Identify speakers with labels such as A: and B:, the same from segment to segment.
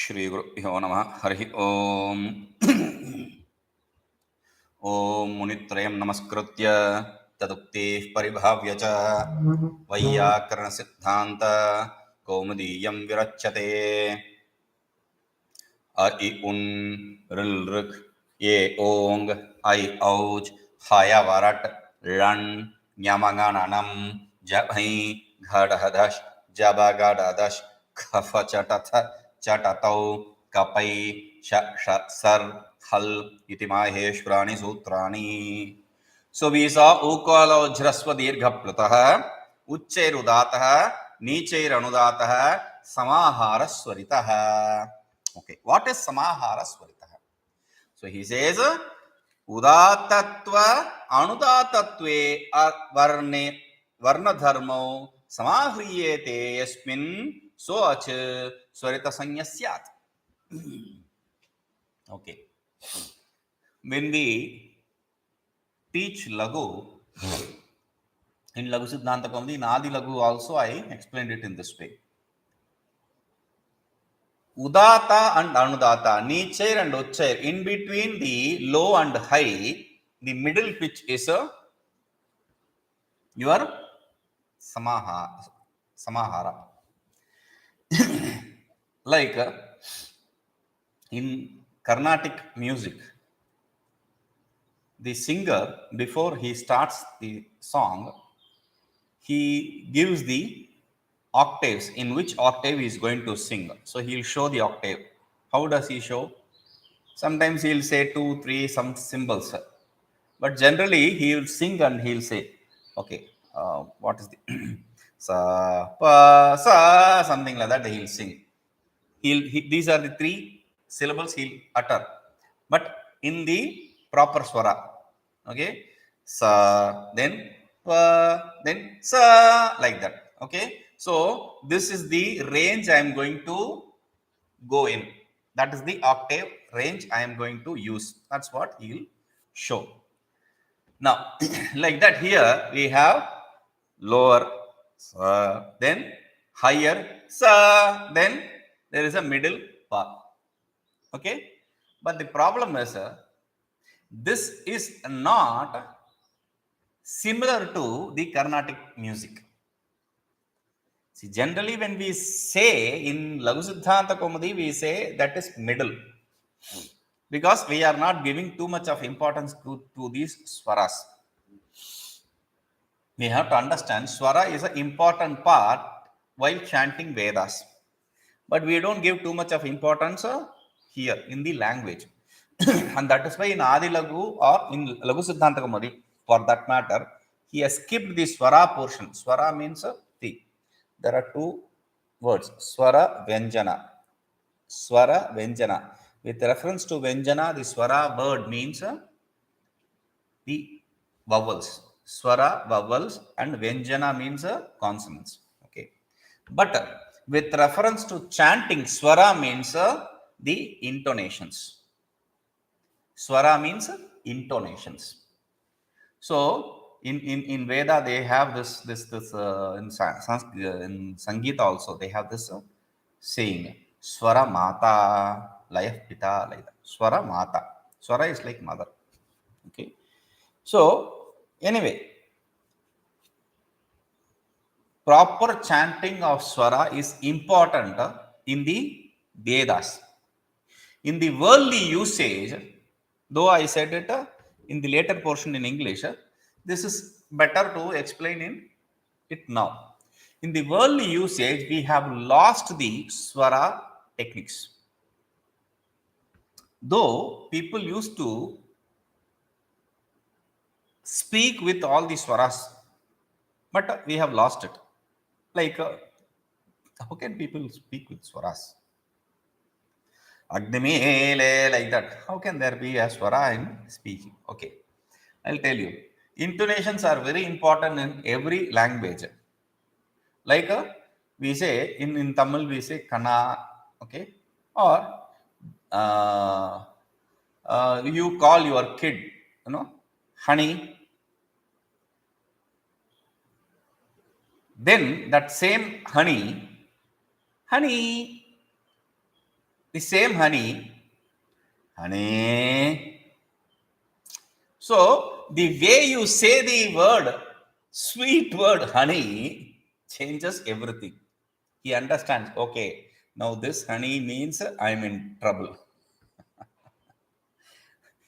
A: श्रीगुरुभ्यो नमः हरिः ओम् ॐ मुनित्रयं नमस्कृत्य तदुक्तेः परिभाव्य च वैयाकरणसिद्धान्त कौमुदीयं विरच्यते अ इ उन् ऋल् ऋक् ये ओङ् ऐ औच् हय वरट् ळण् ञमङणनं जभै घढधश् जबगडदश् खफचटथ चटतौ कपै श सर् हल् इति माहेश्वराणि सूत्राणि. So we saw ukalojhrasva dirghaplatah uccairudatah nichairanudataha samahara swaritah. Okay, what is samahara swaritah? So he says udatatva anudatatve varne varnadharmo samahriyete yasmin so ach swarita sanya syat. Okay, when we teach Lagu in Lagu Siddhanta Kaumudi, in Adi Lagu also I explained it in this way. Udata and Anudata, Nichair and Uchair, in between the low and high, the middle pitch is your Samahara. Like in Carnatic music, the singer, before he starts the song, he gives the octaves, in which octave he is going to sing. So he will show the octave. How does he show? Sometimes he will say 2, 3, some symbols. But generally he will sing and he will say, okay, what is the sa, pa, sa, something like that he will sing. These are the 3 syllables he will utter. But in the proper swara. Okay, sa, then pa, then sa, like that. Okay, so this is the range I am going to go in. That is the octave range I am going to use. That's what he will show. Now, like that, here we have lower sa, then higher sa, then there is a middle pa. Okay, but the problem is this is not similar to the Carnatic music. See, generally when we say in Lagu Siddhanta Kaumudi, we say that is middle. Because we are not giving too much of importance to these swaras. We have to understand swara is an important part while chanting Vedas. But we don't give too much of importance here in the language. And that is why in Adi Lagu or in Lagu Siddhanta Kaumudi, for that matter, he has skipped the swara portion. Swara means there are 2 words, swara vyanjana. Swara vyanjana. With reference to vyanjana, the swara word means the vowels. Swara vowels and vyanjana means consonants. Okay, but with reference to chanting, swara means the intonations. Swara means intonations. So in Veda they have this in Sangeeta also they have this saying Swara Mata Layah Pita, like that. Swara Mata. Swara is like mother. Okay. So anyway, proper chanting of swara is important in the Vedas. In the worldly usage, though I said it in the later portion in English, this is better to explain in it now. In the worldly usage, we have lost the swara techniques. Though people used to speak with all the swaras, but we have lost it. Like, how can people speak with swaras? Agnimele, like that. How can there be a swara in speaking? Okay, I'll tell you. Intonations are very important in every language. Like we say in Tamil, we say kana, okay, or you call your kid, honey. Then that same honey, The same honey, honey. So the way you say the word, sweet word honey, changes everything. He understands, okay, now this honey means I'm in trouble.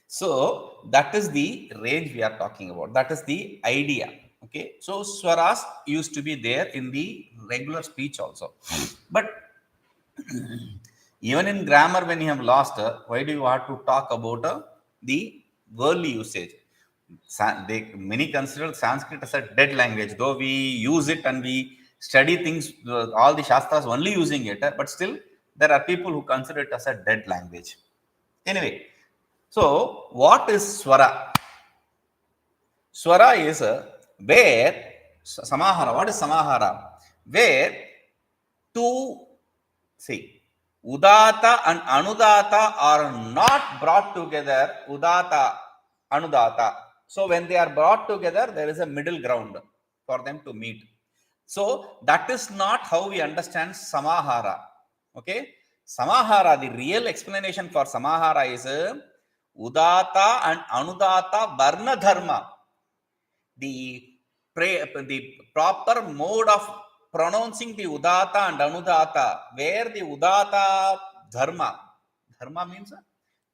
A: So that is the range we are talking about. That is the idea. Okay. So swaras used to be there in the regular speech also. But even in grammar, when you have lost, why do you have to talk about the worldly usage? Many consider Sanskrit as a dead language, though we use it and we study things, all the Shastras only using it, but still there are people who consider it as a dead language. Anyway, so what is Swara? Swara is where, Samahara, what is Samahara? Where two, see, Udata and Anudata are not brought together, Udata, Anudata. So when they are brought together, there is a middle ground for them to meet. So that is not how we understand Samahara. Okay? Samahara, the real explanation for Samahara is Udata and Anudata Varna Dharma. The proper mode of pronouncing the Udata and Anudata, where the Udata dharma means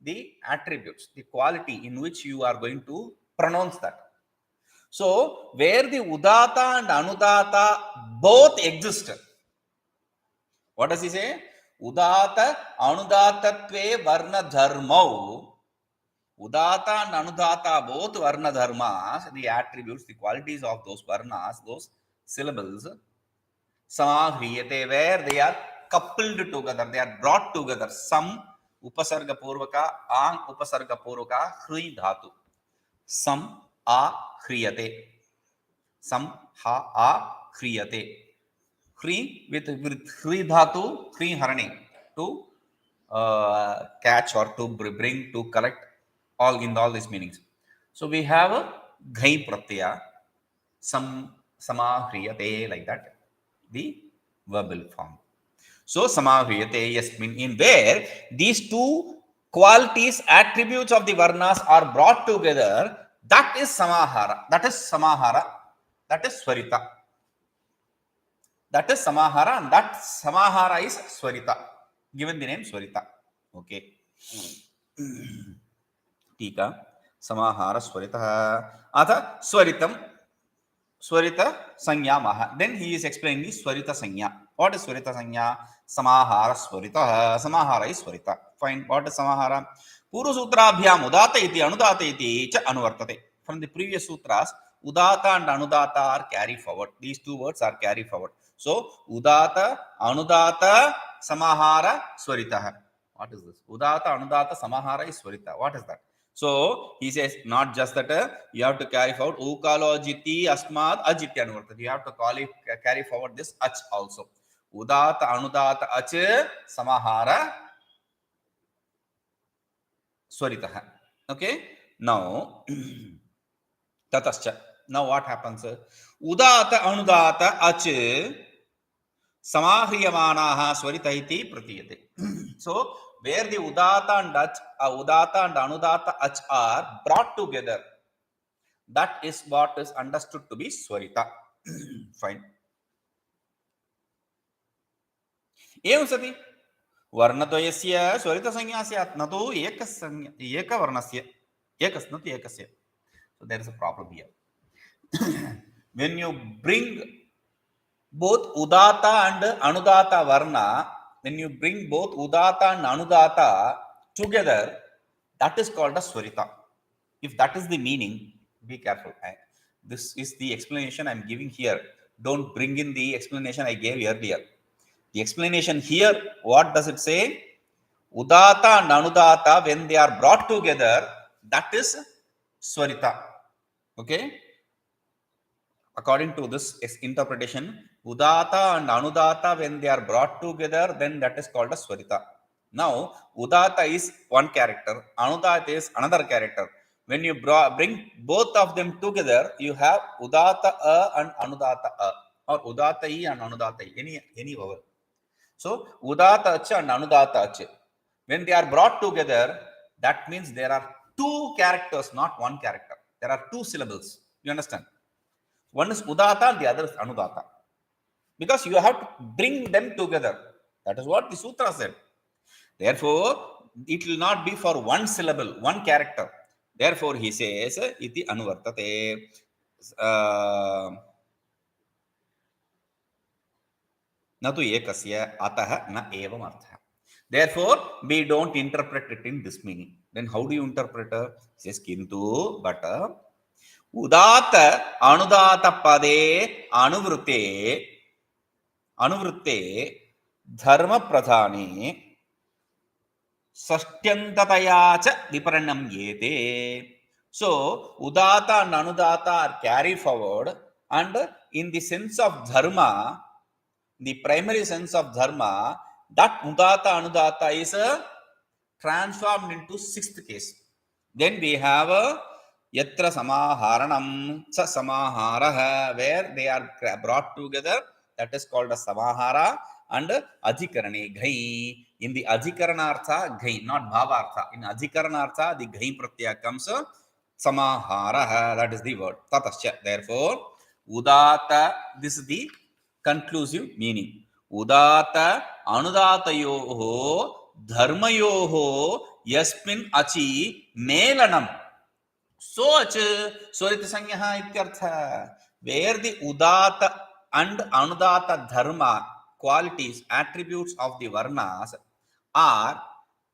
A: the attributes, the quality in which you are going to pronounce that. So, where the Udata and Anudata both exist, what does he say? Udata Anudatatve Varna Dharmau. Udata and Anudata, both Varna Dharmas, the attributes, the qualities of those Varnas, those syllables, Samahriyate, where they are coupled together, they are brought together. Sam Upasarga Purvaka, Ang Upasarga Purvaka, Hri Dhatu. Sam A Hriyate. Sam Ha A Hriyate. Hri with Hri Dhatu, Hri Harani, to catch or to bring, to collect, all in all these meanings. So we have a Ghai Pratyaya, Samahriyate, like that, the verbal form. So Samahriyate, yes, mean in where these two qualities, attributes of the Varnas are brought together, that is Samahara. That is Samahara. That is Swarita. That is Samahara, and that Samahara is Swarita, given the name Swarita. Okay. Tika, Samahara Swarita. Atha Swaritam, Swarita Sanya Maha. Then he is explaining the Swarita Sanya. What is Swarita Sanya? Samahara Swarita. Samahara is Swarita. Fine. What is Samahara? Puru Sutrabhyam Udata iti Anudata iti cha anuvartate. From the previous sutras, Udata and Anudata are carried forward. These two words are carried forward. So, Udata, Anudata, Samahara, Swarita. What is this? Udata, Anudata, Samahara is Swarita. What is that? So, he says not just that you have to carry forward Ukalo Jiti, Asmad, Ajiti Anuvartati. You have to carry forward this Ach also. Udata, Anudata, Ach, Samahara, Swarita. Okay? Now, Tatascha. Now what happens? Udata Anudata Ach Samahriyamanaha Swarita iti Pratiyate. So where the Udata and Udata and Anudata Ach are brought together, that is what is understood to be Swarita. Fine. Evam sati Varnadvayasya Swarita Sanya Syat Natu Eka Varnasya. Ekas, not Ekasya. So there is a problem here. When you bring both Udata and Anudata Varna, when you bring both Udata and Anudata together, that is called a Swarita. If that is the meaning, be careful. This is the explanation I am giving here. Don't bring in the explanation I gave earlier. The explanation here, what does it say? Udata and Anudata, when they are brought together, that is Swarita. Okay? According to this interpretation, Udata and Anudata, when they are brought together, then that is called a Swarita. Now, Udata is one character, Anudata is another character. When you bring both of them together, you have Udata and Anudata or Udata and Anudata, any vowel. So, Udata and Anudata. When they are brought together, that means there are two characters, not one character. There are two syllables. You understand? One is Udata, the other is Anudata. Because you have to bring them together. That is what the sutra said. Therefore, it will not be for one syllable, one character. Therefore, he says, iti anuvartate. Na tu ekasya atah na evam artha. Therefore, we don't interpret it in this meaning. Then how do you interpret it? He says, kintu, but udata anudata pade anuvrutte dharma pradhane षष्ट्यंततया च विपरणम येते. So, udata and anudata are carried forward, and in the sense of dharma, the primary sense of dharma, that udata anudata is transformed into sixth case. Then we have yatra samaharanam sa samaharaha, where they are brought together, that is called a samahara, and adhikarane ghai. In the adhikaranartha, ghai, not bhavartha. In adhikaranartha, the ghai pratyaya comes samaharaha, that is the word. Tatasya. Therefore, udata, this is the conclusive meaning. Udata anudatayoho dharmayoho yasmin achi melanam. So ach swarita sanyaha ityartha. Where the udata and anudata dharma qualities, attributes of the varnas are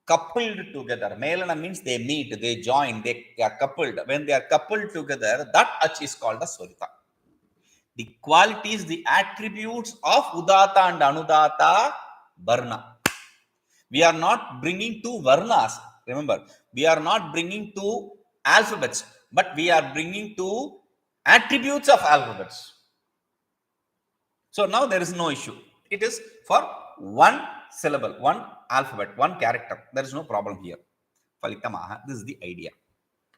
A: coupled together. Melana means they meet, they join, they are coupled. When they are coupled together, that ach is called a swarita. The qualities, the attributes of udata and anudata varna. We are not bringing two varnas. Remember, we are not bringing two alphabets, but we are bringing two attributes of alphabets. So now there is no issue. It is for one syllable, one alphabet, one character. There is no problem here. Phalitamaha. This is the idea.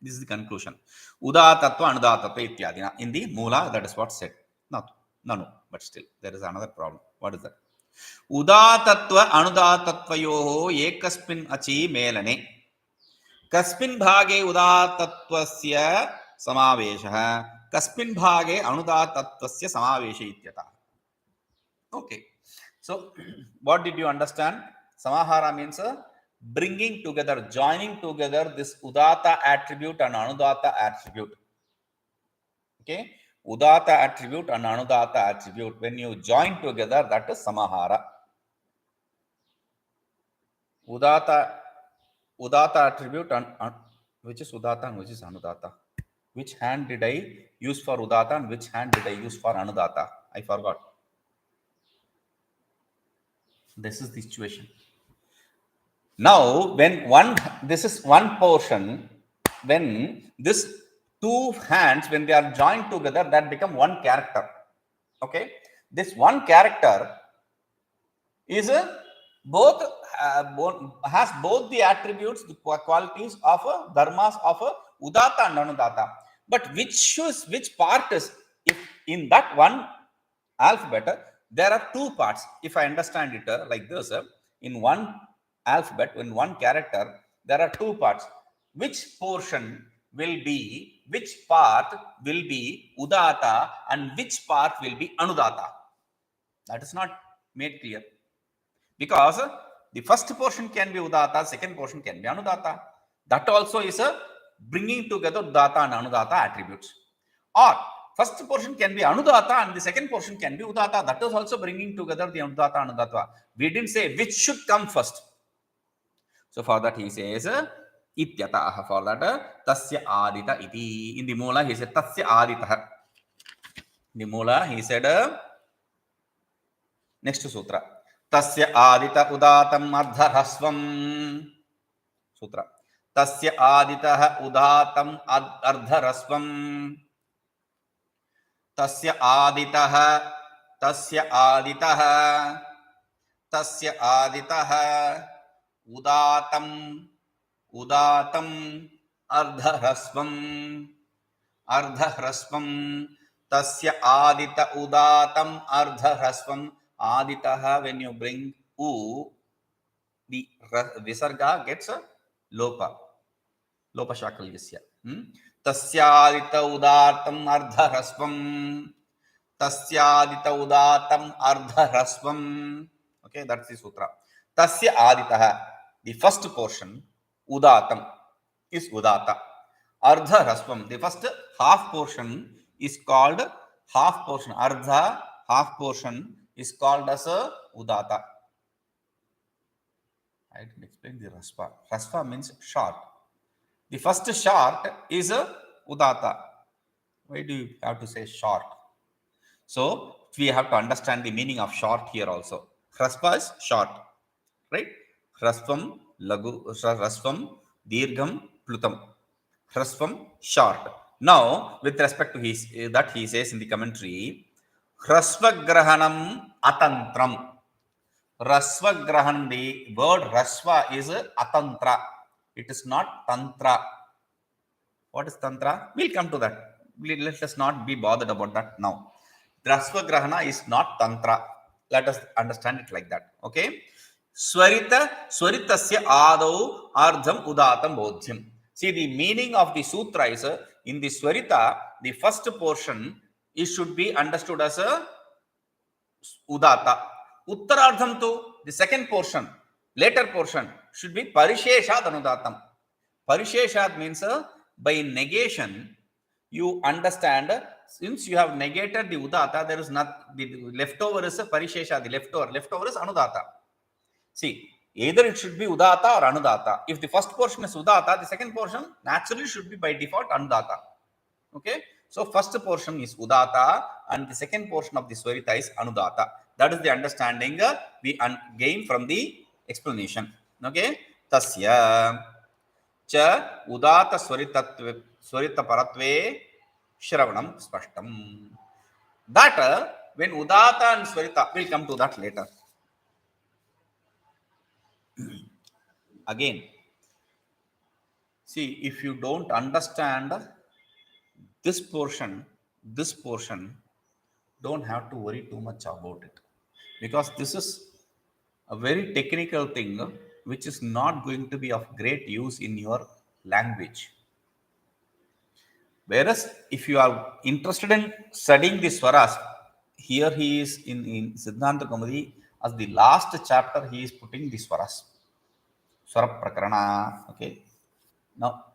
A: This is the conclusion. Udatatva anudatatva ityadina. In the Mula, that is what said. No, but still, there is another problem. What is that? Udatatva anudatatvayoho ekasmin achi melane. Kasmin bhage udatattvasya samaveshah. Kasmin bhage anudatattvasya samavesha ityata. Okay. So, what did you understand? Samahara means bringing together, joining together this udata attribute and anudata attribute. Okay. Udata attribute and anudata attribute. When you join together, that is samahara. Udata attribute and which is udata and which is anudata. Which hand did I use for udata and which hand did I use for anudata? I forgot. This is the situation. Now, when this is one portion, when this two hands, when they are joined together, that become one character. Okay, this one character is has both the attributes, the qualities of dharmas of udata and anudata. But which part is, if in that one alphabet there are two parts? If I understand it like this, in one alphabet, in one character, there are two parts. Which portion will be, which part will be udata and which part will be anudata? That is not made clear. Because the first portion can be udata, second portion can be anudata. That also is a bringing together udata and anudata attributes. Or first portion can be anudata and the second portion can be udata. That is also bringing together the anudata and anudata. We didn't say which should come first. So for that he says ityataha. For that tasya adita iti. In the Mula he said tasya adita. In the Mula he said next sutra. Tasya adita udatam ardharasvam. Sutra. Tasya adita udatam ardharasvam. Tasya adita udatam ardharasvam. Tasya adita udatam ardharasvam. Aditaha, when you bring u, the visarga gets a lopa. Lopa shakaliyasya. Tasyadita udatam ardharasvam. Tasyadita udatam ardharasvam. Okay, that's the sutra. Tasya aditaha, the first portion, udatam is udata. Ardha rasvam, the first half portion is called half portion. Ardha, half portion is called as a udata. I didn't explain the rasva. Rasva means short. The first short is a udata. Why do you have to say short? So we have to understand the meaning of short here also. Rasva is short, right? Rasvam, lagu, rasvam, dirgham, plutam. Rasvam, short. Now, with respect to his that he says in the commentary, Rasva grahanam atantram. Rasva grahanam, the word rasva is atantra. It is not tantra. What is tantra? We'll come to that. Let us not be bothered about that now. Rasva grahana is not tantra. Let us understand it like that. Okay. Swaritasya adau ardham udatam bodhyam. See, the meaning of the sutra is in the Swarita, the first portion, it should be understood as a udata. Uttarardham tu, the second portion, later portion, should be parisheshad anudatam. Parisheshad means by negation, you understand, since you have negated the udata, there is not, the leftover is a parishesha, the leftover is anudata. See, either it should be udata or anudata. If the first portion is udata, the second portion naturally should be by default anudata. Okay, so first portion is udata and the second portion of the Swarita is anudata. That is the understanding we gain from the explanation. Okay, tasya cha udata swarita paratve shravanam spashtam. That when udata and Swarita, we'll come to that later. Again, see, if you don't understand this portion, don't have to worry too much about it, because this is a very technical thing which is not going to be of great use in your language. Whereas if you are interested in studying the swaras, here he is in Siddhanta Kaumudi, as the last chapter he is putting the swaras. Swara Prakarana. Okay. Now,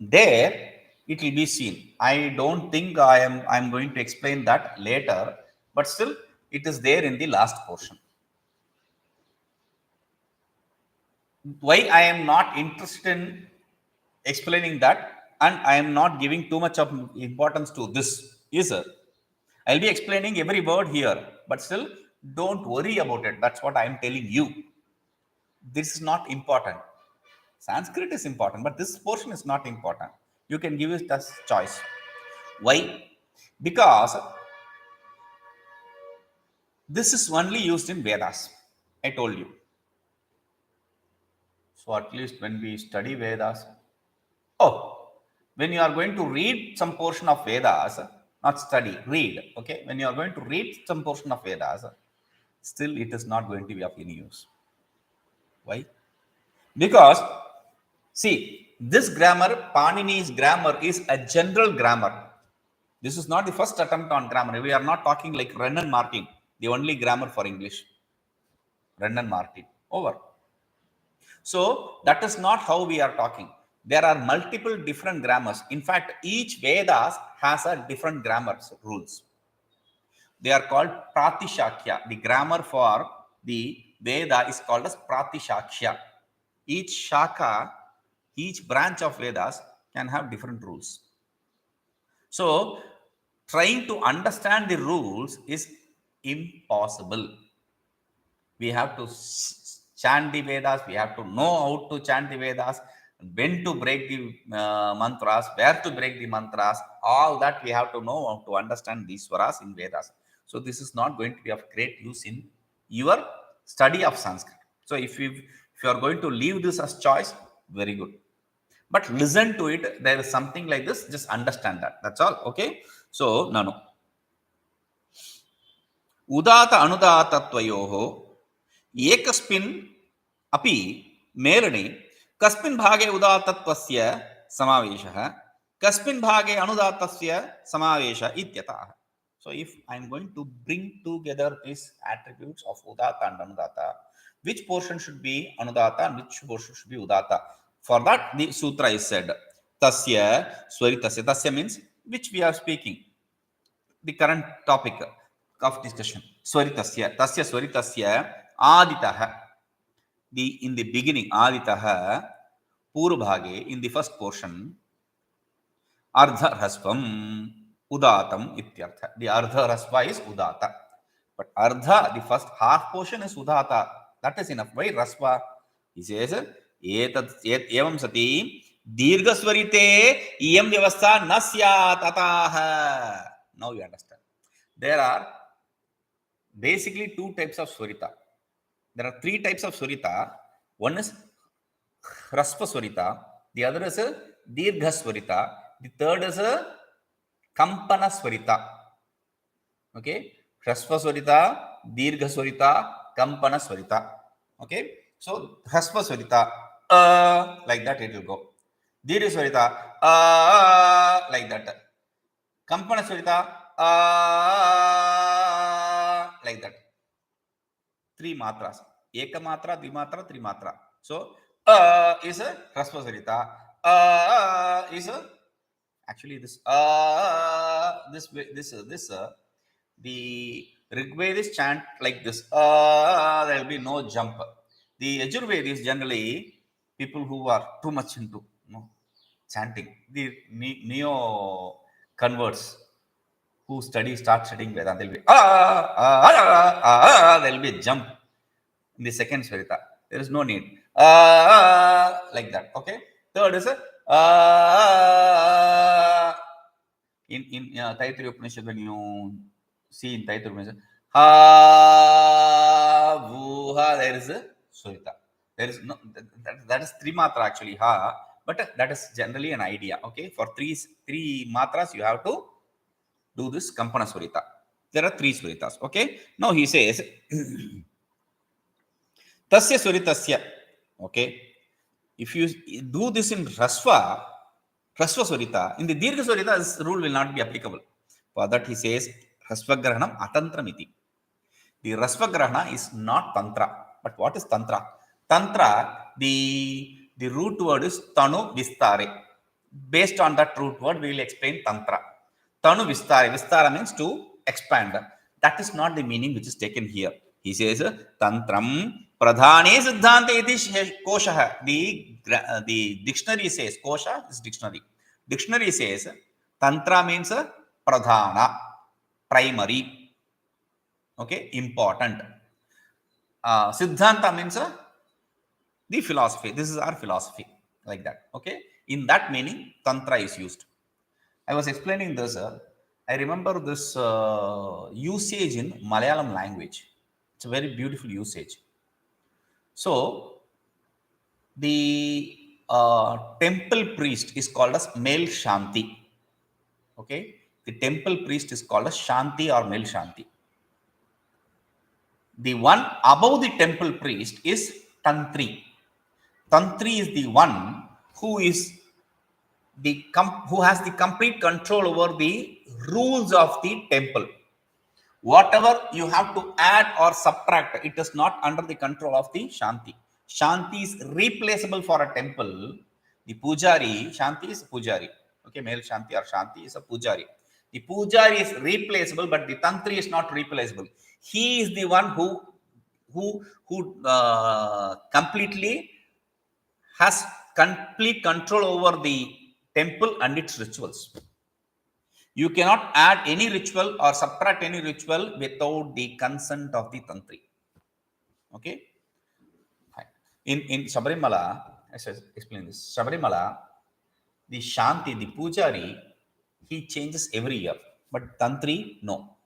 A: there it will be seen. I don't think I'm going to explain that later, but still it is there in the last portion. Why I am not interested in explaining that, and I am not giving too much of importance to this is I'll be explaining every word here, but still don't worry about it. That's what I am telling you. This is not important. Sanskrit is important, but this portion is not important. You can give it as choice. Why? Because this is only used in Vedas. I told you. So at least when we study Vedas, when you are going to read some portion of Vedas, not study, read. Okay, when you are going to read some portion of Vedas, still it is not going to be of any use. Why? Because see, this grammar, Panini's grammar, is a general grammar. This is not the first attempt on grammar. We are not talking like Wren and Martin, the only grammar for English. Wren and Martin. Over. So that is not how we are talking. There are multiple different grammars. In fact, each Vedas has a different grammar rules. They are called Pratishakya. The grammar for the Veda is called as Pratishakya. Each Shaka, each branch of Vedas can have different rules. So, trying to understand the rules is impossible. We have to chant the Vedas, we have to know how to chant the Vedas, when to break the mantras, where to break the mantras, all that we have to know how to understand these swaras in Vedas. So, this is not going to be of great use in your study of Sanskrit. So, if you are going to leave this as choice, very good. But listen to it. There is something like this. Just understand that. That's all. Okay. So, no. Udata anudatatvayoho ekasmin api मेलने कस्मिन् भागे उदात्तत्वस्य समावेशः कस्मिन् भागे अनुदात्तस्य समावेशः इत्यतः. So if I am going to bring together these attributes of udatta and anudatta, which portion should be anudatta and which portion should be udatta? For that, the sutra is said, tasya swaritasya. Tasya means which we are speaking, the current topic of discussion. Swaritasya, tasya swaritasya aditah. In the beginning, aditah, purvabhage, in the first portion, ardha rasvam udatam ityartha. The ardha rasva is udata. But ardha, the first half portion is udata. That is enough. Why rasva? He says, evam sati dirghaswarite iyam vyavastha nasya tataha. Now you understand. There are basically two types of swarita. There are three types of swarita. One is rasva swarita. The other is a dirgha swarita. The third is a kampana swarita. Okay, Hrasva Swarita, Dirgha Swarita, Kampana Swarita. Okay, so Hrasva Swarita, like that it will go. Dirgha Swarita, like that. Kampana Swarita, like that. Three matras. Eka matra, Dvimatra, Trimatra. So, is a Hrasva Swarita. Is a actually this the Rigvedis chant like this. There will be no jump. The Yajurvedis generally people who are too much into chanting. The neo converts who start studying Vedanta, they'll be there will be a jump in the second Swarita. There is no need. Like that. Okay. Third is a in Taittiriya Upanishad, when you see in Taittiriya Upanishad, ha, vuha, there is a Swarita. There is no, that is three matra actually, ha, but that is generally an idea. Okay, for three matras you have to do this Kampana Swarita. There are three Swaritas. Okay, now he says tasya Swaritasya. Okay, if you do this in Rasva Swarita, in the Dirgha Swarita, this rule will not be applicable. For that, he says, Rasva Grahanam Atantramiti. The Rasva Grahana is not Tantra. But what is Tantra? Tantra, the root word is Tanu Vistare. Based on that root word, we will explain Tantra. Tanu Vistare. Vistara means to expand. That is not the meaning which is taken here. He says, Tantram Pradhane Siddhanta iti Kosha. The dictionary says, Kosha is dictionary. Dictionary says, Tantra means Pradhana, primary. Okay, important. Siddhanta means the philosophy. This is our philosophy, like that. Okay, in that meaning, Tantra is used. I was explaining this. I remember this usage in Malayalam language. It's a very beautiful usage. So, the temple priest is called as Mel Shanti. Okay, the temple priest is called as Shanti or Mel Shanti. The one above the temple priest is Tantri. Tantri is the one who is who has the complete control over the rules of the temple. Whatever you have to add or subtract, it is not under the control of the Shanti. Shanti is replaceable for a temple. The Pujari, Shanti is Pujari. Okay, male Shanti or Shanti is a Pujari. The Pujari is replaceable, but the Tantri is not replaceable. He is the one who completely has complete control over the temple and its rituals. You cannot add any ritual or subtract any ritual without the consent of the Tantri. Okay. In Sabarimala, I should explain this. Sabarimala, the Shanti, the Pujari, he changes every year. But Tantri, no.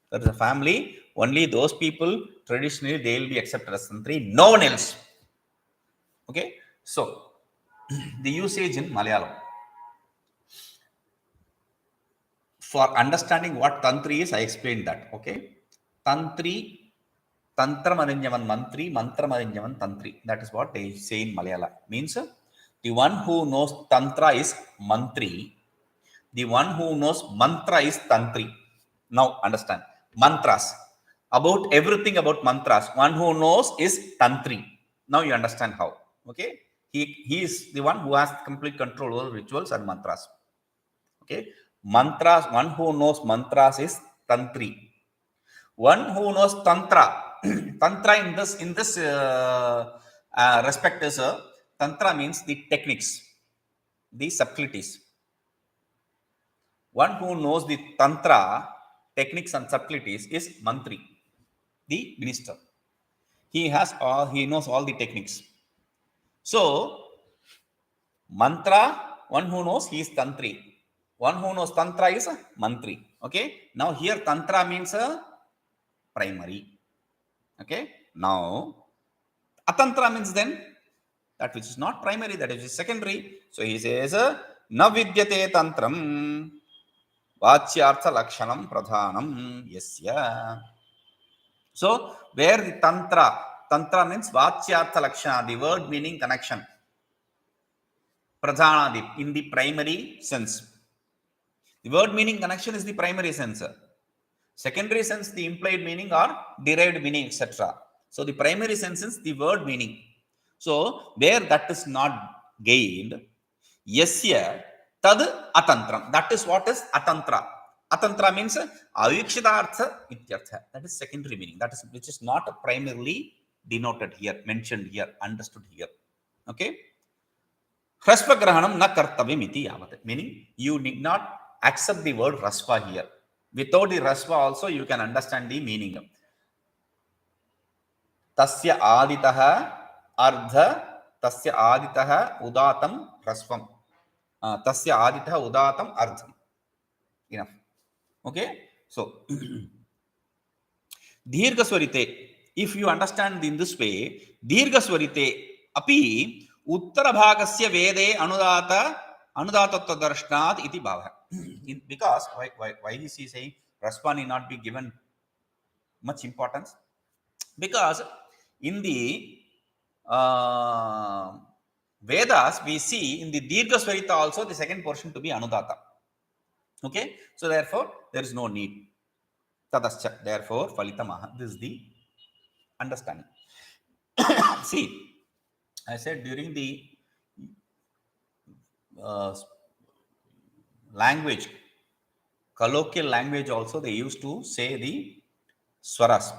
A: There is a family, only those people traditionally they will be accepted as Tantri, no one else. Okay. So, the usage in Malayalam. For understanding what Tantri is, I explained that. Okay. Tantri Tantram arinjavan mantri, mantram arinjavan tantri. That is what they say in Malayalam. Means the one who knows tantra is mantri. The one who knows mantra is tantri. Now understand. Mantras. About everything about mantras. One who knows is tantri. Now you understand how. Okay. He is the one who has complete control over rituals and mantras. Okay. Mantras. One who knows mantras is tantri. One who knows tantra. Tantra in this respect is tantra means the techniques, the subtleties. One who knows the tantra techniques and subtleties is mantri, the minister. He knows all the techniques. So mantra, one who knows, he is tantri. One who knows tantra is mantri. Okay. Now here tantra means primary. Okay. Now atantra means then that which is not primary, that is secondary. So he says na vidyate tantram vachyartha lakshanam pradhanam yasya. So where the tantra means vachyartha lakshana, the word meaning connection, pradhana in the primary sense. The word meaning connection is the primary sense. Secondary sense, the implied meaning or derived meaning, etc. So the primary sense is the word meaning. So where that is not gained, yasya tad atantram. That is what is atantra. Atantra means avikshitartha ityartha. That is secondary meaning. That is which is not primarily denoted here, mentioned here, understood here. Okay. Rasva grahanam na kartavim iti yavat. Meaning you need not accept the word rasva here. Without the rasva also you can understand the meaning. Tasya aditaha ardha, tasya aditaha udatam rasvam. Tasya aditaha udatam ardham. Enough. Okay. So dirgha swarite, if you understand in this way, dirgha swarite api uttara bhagasya vede anudatatva darshanat iti bhava. Because why is he saying rasva need not be given much importance? Because in the Vedas we see in the dirgha swarita also the second portion to be anudata. Okay, so therefore there is no need. Tadascha, therefore phalitamaha. This is the understanding. See, I said during the language, colloquial language also they used to say the swaras.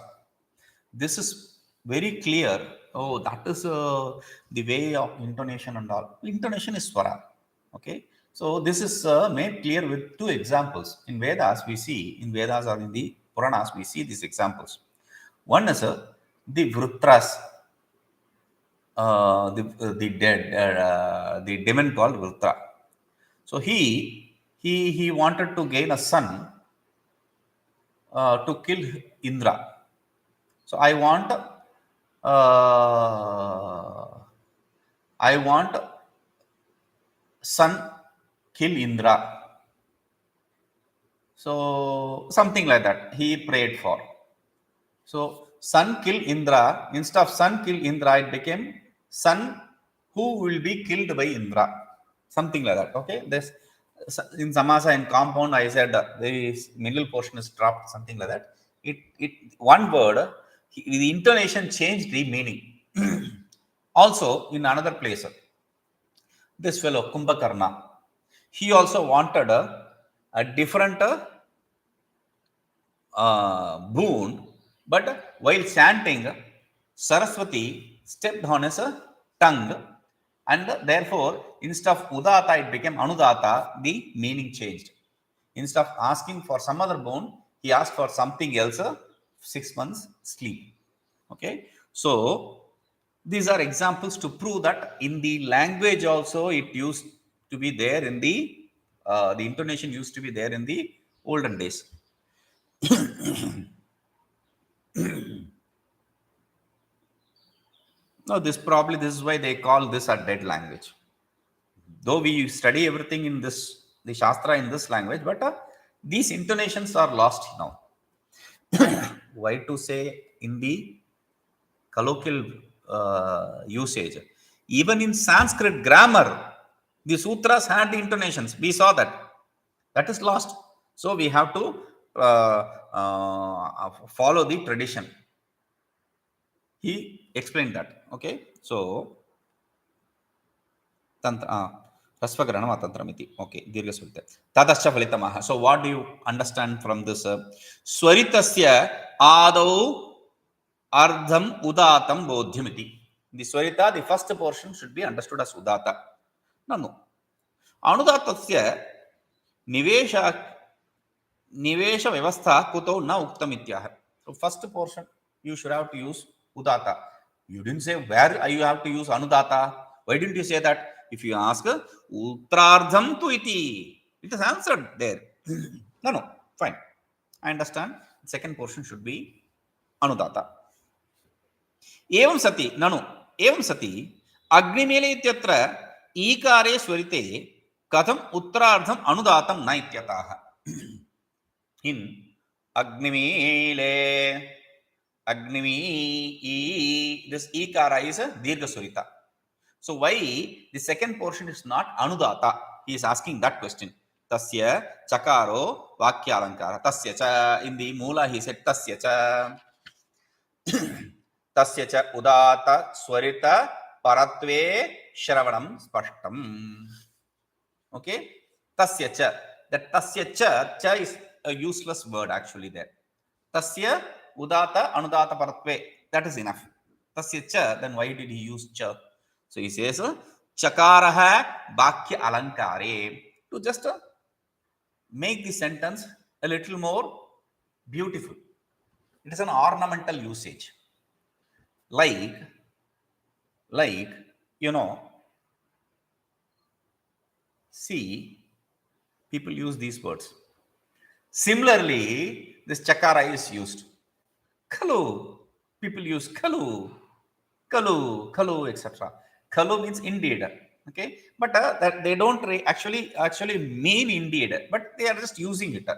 A: This is very clear. Oh, that is the way of intonation and all. Intonation is swara. Okay. So this is made clear with two examples. In Vedas we see, in Vedas or in the Puranas we see these examples. One is the Vrutras, the demon called Vrutra. So he wanted to gain a son to kill Indra. So I want son kill Indra. So something like that he prayed for. So son kill Indra, instead of son kill Indra, it became son who will be killed by Indra. Something like that. Okay. This in Samasa and compound I said the middle portion is dropped, something like that. It one word, the intonation changed the meaning. Also in another place, this fellow Kumbhakarna, he also wanted a different boon, but while chanting, Saraswati stepped on his tongue, and therefore instead of Udata it became Anudata. The meaning changed. Instead of asking for some other boon, he asked for something else, 6 months sleep. Okay. So these are examples to prove that in the language also it used to be there in the intonation used to be there in the olden days. No, this is why they call this a dead language. Though we study everything in this, the Shastra in this language, but these intonations are lost now. Why to say in the colloquial usage. Even in Sanskrit grammar, the sutras had the intonations. We saw that. That is lost. So we have to follow the tradition. He explained that. Okay. So, Rasvagranam Atantramiti. Okay. Dirghasvarita. Tadascha Phalitamaha. So, what do you understand from this? Swaritasya Adau Ardham Udatam Bodhyamiti. The Swarita, the first portion should be understood as Udata. No. Anudatasya Nivesha Vyavastha Kuto Na Uktamityah. So, first portion you should have to use Udata. You didn't say where you have to use Anudata. Why didn't you say that? If you ask Uttrardham tu iti, it is answered there. No, fine. I understand. Second portion should be Anudata. एवं सति ननु एवं सति अग्निमीले इत्यत्र ईकारे स्वरिते कथम उत्तरार्धम अनुदातम न इत्यतः इन अग्निमीले अग्निमी this ikara is a dirgha swarita. So why the second portion is not anudata? He is asking that question. Tasya chakaro vakya alankara. Tasya cha, in the mula he said tasya cha. तस्य च उदात स्वरित परत्वे श्रवणम स्पष्टम. Okay, tasya cha, that tasya cha is a useless word actually there. Tasya udata anudata paratve, that is enough. Tasya cha, then why did he use cha? So he says chakaraha vakya alankare, to just make the sentence a little more beautiful. It is an ornamental usage. Like, you know, see, people use these words. Similarly, this chakara is used. Kalu, people use kalu, etc. Kalu means indeed. Okay, but that they don't actually mean indeed, but they are just using it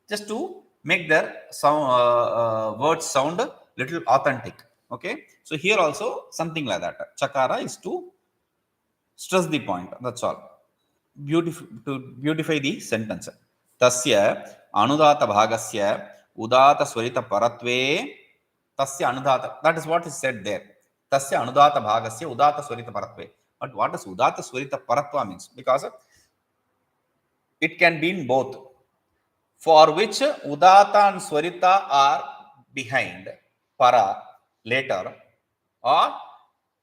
A: just to make their sound, words sound a little authentic. Okay, so here also something like that. Chakara is to stress the point. That's all. To beautify the sentence. Tasya anudata bhagasya udata swarita paratve tasya anudata. That is what is said there. Tasya anudata bhagasya udata swarita paratve. But what does udata swarita paratva means? Because it can be in both. For which udata and swarita are behind, para later, or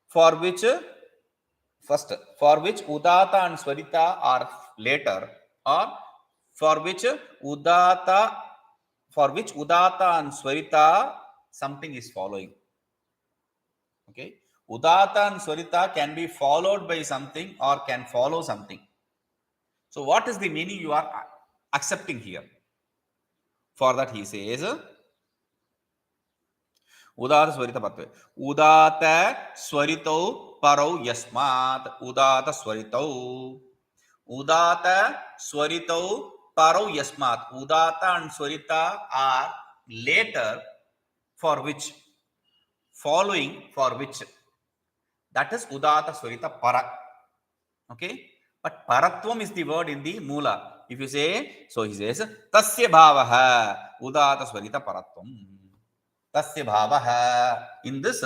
A: for which first, for which udata and swarita are later, or for which udata and swarita something is following. Okay, udata and swarita can be followed by something or can follow something. So what is the meaning you are accepting here? For that he says udata swarita patve udata swarito parau yasmat udata swarito parau yasmat. Udata and swarita are later, for which, following, for which, that is udata swarita para. Okay, but paratvam is the word in the mula. If you say, so he says tasya bhavaha udata swarita paratvam. Tasya bhavaha. In this,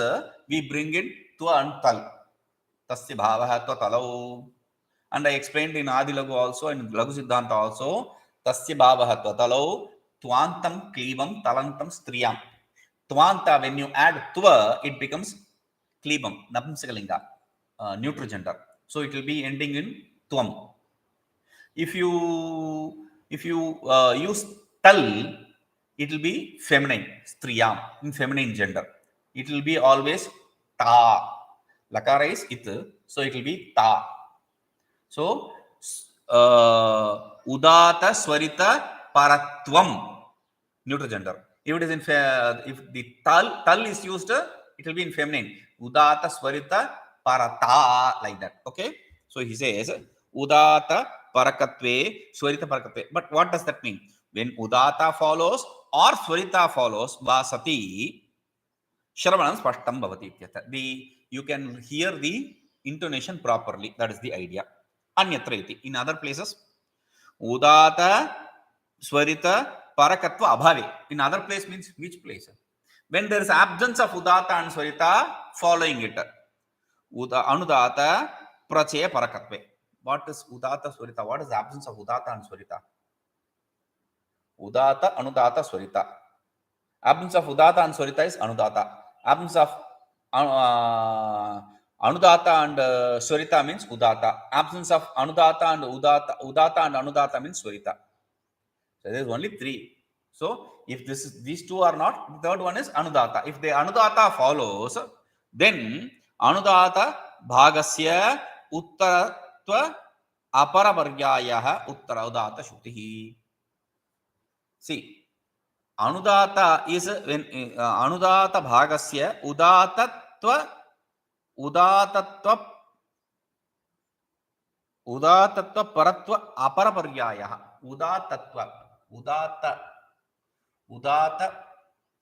A: we bring in twa and tal. Tasya bhavaha twa talau. And I explained in Adilagu also, in Lagu Siddhanta also, tasya bhavaha twa talau, twantam klibam talantam striyam. Twanta, when you add twa, it becomes klibam, napumsakalinga, neutral gender. So it will be ending in tvam. If you use tal, it will be feminine, striyam, in feminine gender. It will be always ta. Lakara is it, so it will be ta. So udata swarita paratvam, neutral gender. If it is in if the tal is used, it will be in feminine. Udata swarita parata, like that. Okay. So he says udata parakatve swarita parakatve. But what does that mean? When udata follows or swarita follows vasati, Shravanam spashtam bhavati ityartha. You can hear the intonation properly. That is the idea. Anyatra iti. In other places, udata swarita parakatva abhave. In other place means which place? When there is absence of udata and swarita following it. Anudata prachaya parakatve. What is udata swarita? What is the absence of udata and swarita? Udata, anudata, swarita. Absence of udata and swarita is anudata. Absence of anudata and swarita means udata. Absence of anudata and udata and anudata means swarita. So there is only three. So if these two are not, the third one is anudata. If the anudata follows, then anudata bhagasya uttaratva aparaparyayah uttara shruti. See, anudata is when anudata bhagasya udatatva paratva aparaparyayah. Udata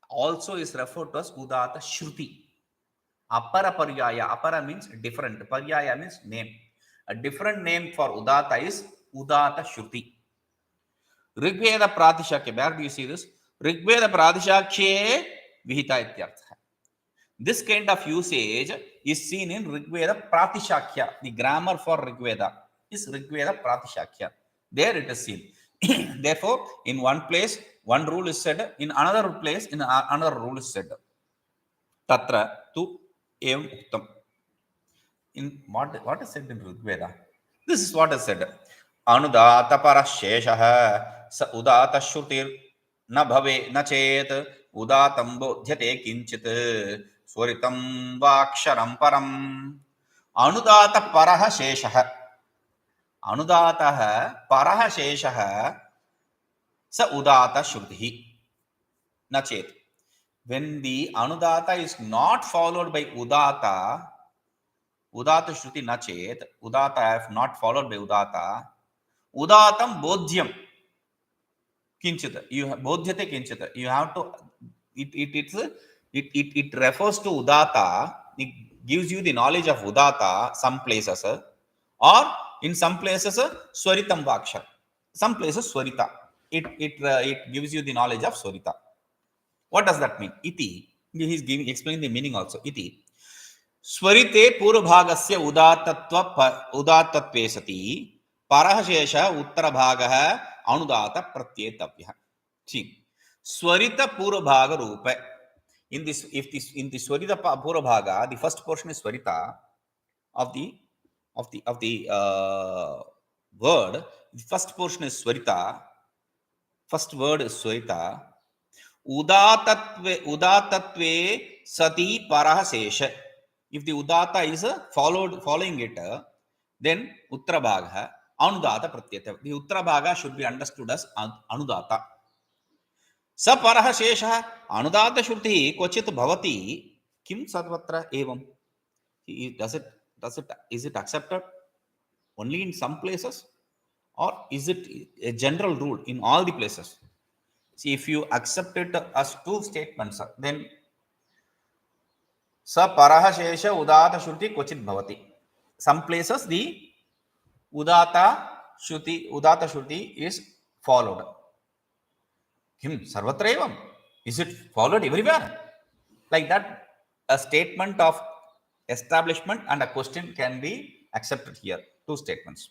A: also is referred to as udata shruti. Aparaparyaya. Apara means different. Paryaya means name. A different name for udata is udata shruti. Rigveda Pratishakya. Where do you see this? Rigveda Pratishakya Vihita ityartha. This kind of usage is seen in Rigveda Pratishakya. The grammar for Rigveda is Rigveda Pratishakya. There it is seen. Therefore, in one place, one rule is said. In another place, in another rule is said. Tatra tu evam uktam. In what is said in Rigveda? This is what is said. Anudata parasheshaha sa udata shrutir na bhave na chet udatam bodhyate kinchit swaritam vaksharam param. Anudata paraha sheshaha. Anudataha paraha sheshaha sa udata shruti na chet. When the anudata is not followed by udata shruti na chet, udata if not followed by udata, udatam bodhyam kinchita. You bodhyate kinchita. You have to. It refers to udata. It gives you the knowledge of udata. Some places, or in some places, swaritam vaksha. Some places swarita. It gives you the knowledge of swarita. What does that mean? Iti. He is explaining the meaning also. Iti. Swarite purvabhagasya udatatve sati parahashesha uttarabhagah anudata pratyetavya. See, swarita purvabhaga rupa. In the swarita purvabhaga, the first portion is swarita of the word. The first portion is swarita. First word is swarita. Udatatve sati parahashesha. If the udata is following it, then uttarabhaga anudata pratyeta. The uttarabhaga should be understood as anudata. Sa paraha shesha anudata shruti kvachit bhavati kim sarvatra evam. Is it accepted only in some places, or is it a general rule in all the places? See, if you accept it as two statements, then sa paraha shesha udata shruti kvachit bhavati. Some places the udata shruti is followed. Kim sarvatra evam. Is it followed everywhere? Like that, a statement of establishment and a question can be accepted here. Two statements.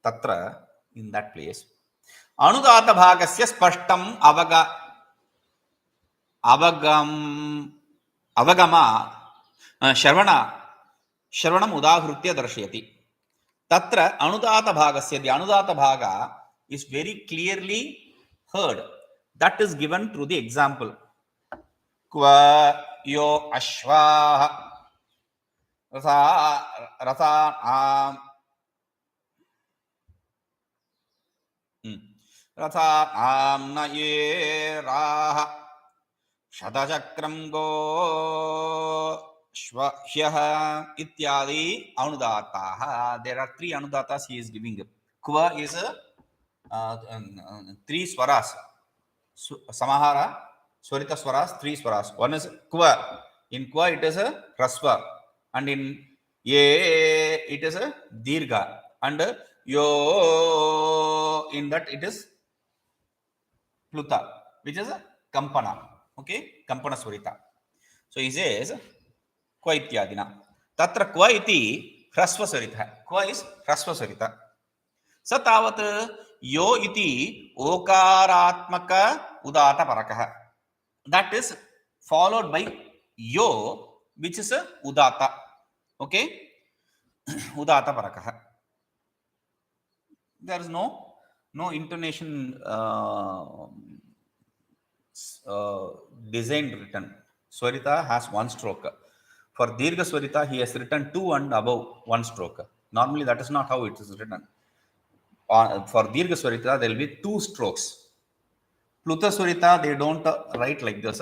A: Tatra, in that place, anudata bhagasya spashtam avagama shravanam udahritya darshayati. Tatra anudata bhagasya, the anudata bhaga is very clearly heard. That is given through the example. Kva yo ashvaha ratha na ye raha shadachakram go shvahyaha ityadi anudataha. There are three anudatas he is giving. Kva is three swaras: samahara, Swarita swaras, three swaras. One is Kva. In Kva, it is a Rasva. And in Ye, it is a Dirga. And Yo, in that, it is Pluta, which is a Kampana. Okay? Kampana Swarita. So he says, Kva ityadina. Tatra Kva iti Hrasva Swarita. Kva is Hrasva Swarita. स तावत् यो इति ओकारात्मक उदात परकः. That is followed by yo, which is a udata. Okay? Udata parakah. There is no intonation design written. Swarita has one stroke. For Dirgha Swarita, he has written 2 and above 1 stroke. Normally, that is not how it is written. For Dirgha Swarita, there will be 2 strokes. Pluta Swarita, they don't write like this.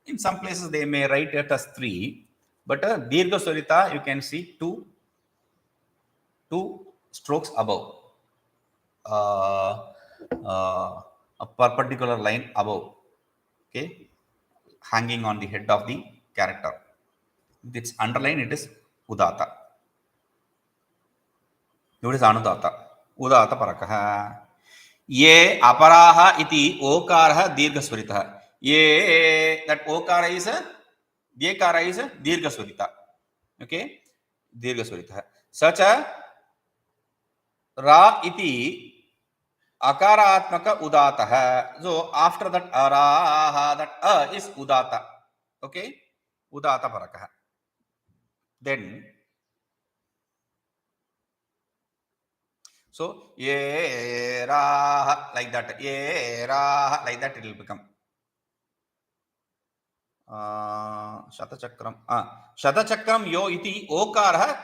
A: In some places, they may write it as 3. But Dirgha Swarita, you can see 2 strokes above. A perpendicular line above. Okay, hanging on the head of the character. It's underlined, it is Udata. It is Anudata. Udata Parakaha. Ye Aparaha iti Okaraha Dirgha Swarita. Ye, that Okara is a Dekara is a Dirgha Swarita. Okay, Dirgha Swarita. Such a Ra iti Akaratmaka Udata. So after that Araha, that is Udata. Okay, Udata Parakaha. Then, so ye Raha, like that. Ye Raha, like that it will become. Shatachakram. Shatachakram yo iti Okaraha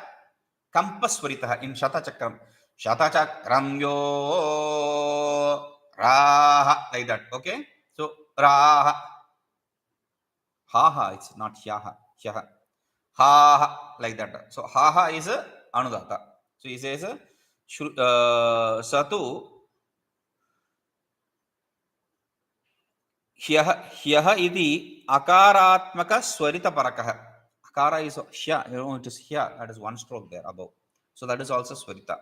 A: Kampaswaritaha in Shatachakram. Shatachakram yo Raha, like that. Okay, so Raha. Ha, it's not Hyaha. Hyaha. Ha, like that. So ha is a Anudata. So he says Satu Hyaha iti Akaratmaka Swarita Parakaha. Akara is Hya, it is Hya, that is 1 stroke there above. So that is also Swarita.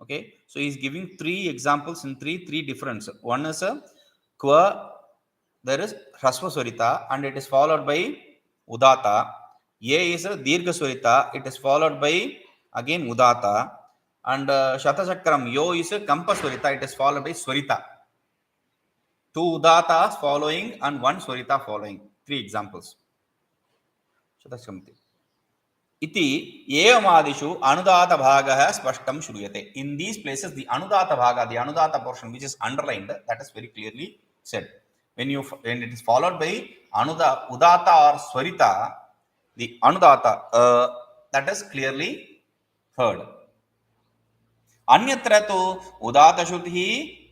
A: Okay, so he is giving 3 examples in 3 difference. One is a Kva, there is Hrasva Swarita, and it is followed by Udata. Ye is a Dirgha Swarita, it is followed by again Udata. And Shatachakram Yo is a Kampa Swarita, it is followed by Swarita. 2 Udatas following and 1 Swarita following. 3 examples. Shatachakram iti evamadishu Anudata Bhagaha Spashtam Shruyate. In these places, the Anudata Bhaga, the Anudata portion which is underlined, that is very clearly said. When it is followed by Udata or Swarita, the Anudata, that is clearly heard. Anyatra tu Udata Shruti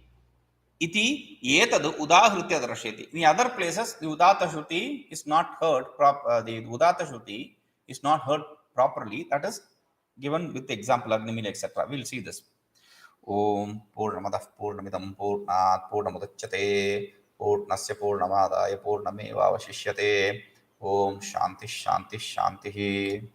A: iti etad udahritya darsheti. In the other places, the Udata Shruti is not heard, the Udata Shruti is not heard properly. That is given with the example, Agnimila, etc. We will see this. Om Purnamadah Purnamidam Purnat Purnamudachyate Purnasya Purnamadaya Purnameva Vashishyate. Om Shanti Shanti Shanti.